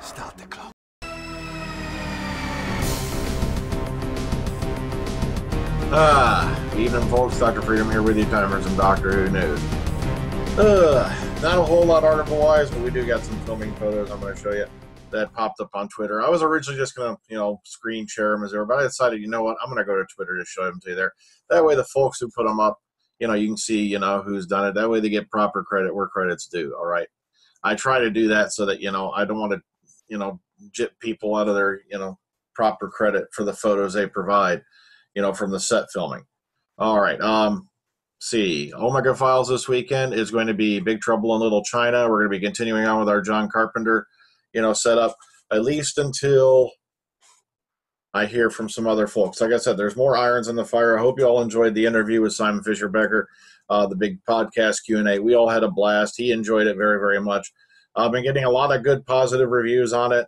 Start the clock. Evening folks, Dr. Freedom here with you, timers and Doctor Who news. Not a whole lot article-wise, but we do got some filming photos I'm going to show you that popped up on Twitter. I was originally just going to, screen share them as they were, but I decided, you know what, I'm going to go to Twitter to show them to you there. That way the folks who put them up, you can see, who's done it. That way they get proper credit where credit's due, all right? I try to do that so that, I don't want to, jip people out of their, proper credit for the photos they provide, from the set filming. All right, see, Omega Files this weekend is going to be Big Trouble in Little China. We're going to be continuing on with our John Carpenter, setup, at least until I hear from some other folks. Like I said, there's more irons in the fire. I hope you all enjoyed the interview with Simon Fisher-Becker, the big podcast Q&A. We all had a blast. He enjoyed it very, very much. I've been getting a lot of good positive reviews on it,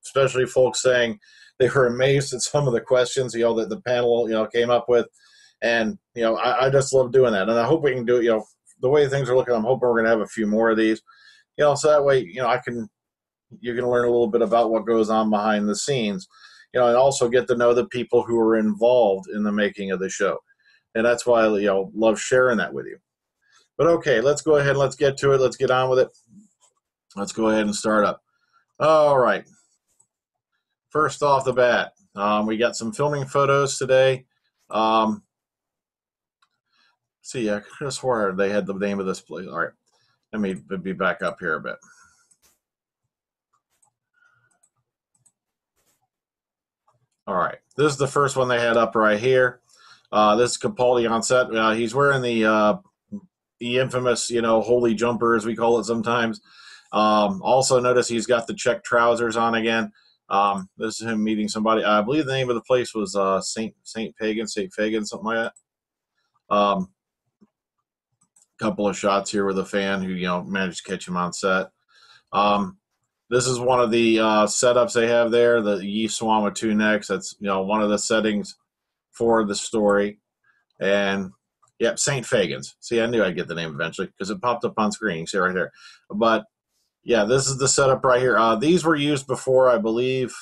especially folks saying they were amazed at some of the questions, that the panel, came up with. And, I just love doing that. And I hope we can do it, the way things are looking, I'm hoping we're going to have a few more of these, so that way, you can learn a little bit about what goes on behind the scenes, and also get to know the people who are involved in the making of the show. And that's why I, love sharing that with you. But okay, let's go ahead and let's get to it. Let's get on with it. Let's go ahead and start up. All right. First off the bat, we got some filming photos today. See, I could have swore they had the name of this place. All right. Let me be back up here a bit. All right. This is the first one they had up right here. This is Capaldi on set. He's wearing the infamous, holy jumper, as we call it sometimes. Also notice he's got the check trousers on again. This is him meeting somebody. I believe the name of the place was St. Fagan, something like that. Couple of shots here with a fan who, managed to catch him on set. This is one of the setups they have there, the Yi Swan with two necks. That's, one of the settings for the story. And, yep, St. Fagan's. See, I knew I'd get the name eventually because it popped up on screen. You see right there. But, yeah, this is the setup right here. These were used before, I believe,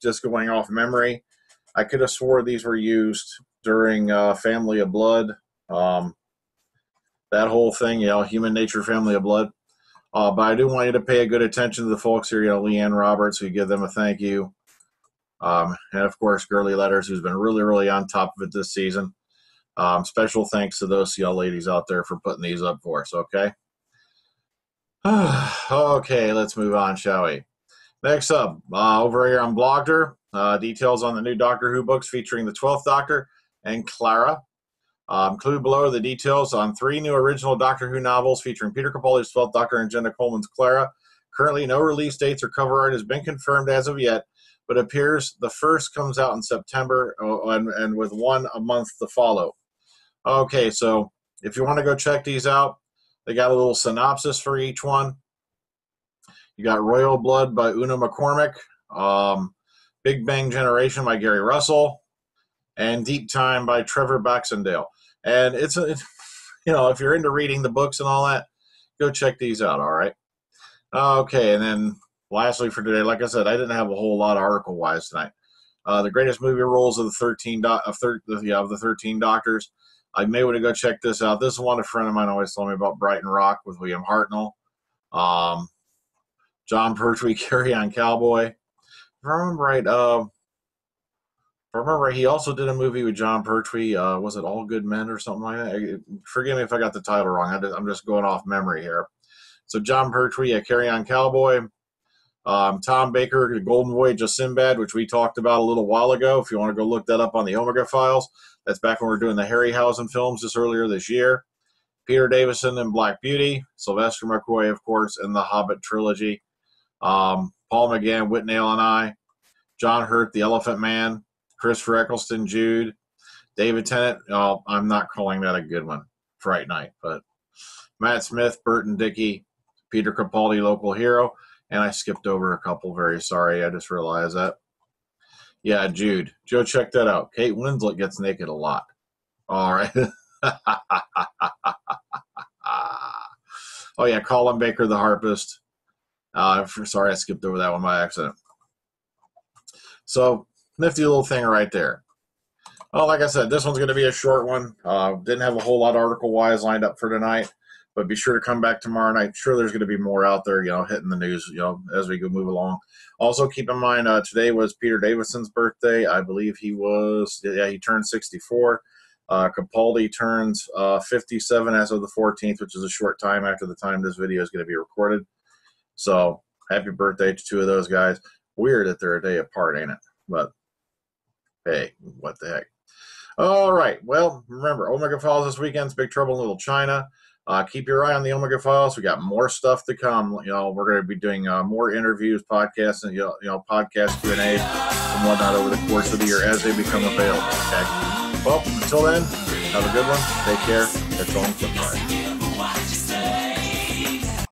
just going off memory. I could have swore these were used during Family of Blood. That whole thing, Human Nature, Family of Blood. But I do want you to pay a good attention to the folks here, Leanne Roberts, who give them a thank you. And, of course, Girly Letters, who's been really, really on top of it this season. Special thanks to those ladies out there for putting these up for us, okay? Okay, let's move on, shall we? Next up, over here on Blogger, details on the new Doctor Who books featuring the 12th Doctor and Clara. Include below the details on 3 new original Doctor Who novels featuring Peter Capaldi's 12th Doctor and Jenna Coleman's Clara. Currently, no release dates or cover art has been confirmed as of yet, but it appears the first comes out in September and with one a month to follow. Okay, so if you want to go check these out, they got a little synopsis for each one. You got Royal Blood by Una McCormick, Big Bang Generation by Gary Russell, and Deep Time by Trevor Baxendale. And it's if you're into reading the books and all that, go check these out, all right? Okay, and then lastly for today, like I said, I didn't have a whole lot article-wise tonight. The greatest movie roles of the 13 Doctors. I may want to go check this out. This is one a friend of mine always told me about, Brighton Rock with William Hartnell. Jon Pertwee, Carry On Cowboy. If I remember right, he also did a movie with Jon Pertwee. Was it All Good Men or something like that? Forgive me if I got the title wrong. I'm just going off memory here. So Jon Pertwee, Carry On Cowboy. Tom Baker, The Golden Voyage of Sinbad, which we talked about a little while ago. If you want to go look that up on the Omega Files, that's back when we were doing the Harryhausen films just earlier this year. Peter Davison in Black Beauty. Sylvester McCoy, of course, in the Hobbit trilogy. Paul McGann, Whitnell and I. John Hurt, The Elephant Man. Christopher Eccleston, Jude. David Tennant, I'm not calling that a good one, Fright Night, but Matt Smith, Burton Dickey, Peter Capaldi, Local Hero, and I skipped over a couple, very sorry, I just realized that. Yeah, Jude. Joe, check that out. Kate Winslet gets naked a lot. All right. Oh, yeah, Colin Baker, the harpist. Sorry, I skipped over that one by accident. So, nifty little thing right there. Well, like I said, this one's going to be a short one. Didn't have a whole lot article-wise lined up for tonight, but be sure to come back tomorrow night. Sure, there's going to be more out there, hitting the news, as we go move along. Also, keep in mind, today was Peter Davison's birthday. I believe he turned 64. Capaldi turns 57 as of the 14th, which is a short time after the time this video is going to be recorded. So, happy birthday to two of those guys. Weird that they're a day apart, ain't it? But, hey, what the heck. All right. Well, remember, Omega Files this weekend's Big Trouble in Little China. Keep your eye on the Omega Files. We got more stuff to come. We're going to be doing more interviews, podcasts, and podcast Q&A and whatnot over the course of the year as they become available. Okay. Well, until then, have a good one. Take care. Catch you on the flip side.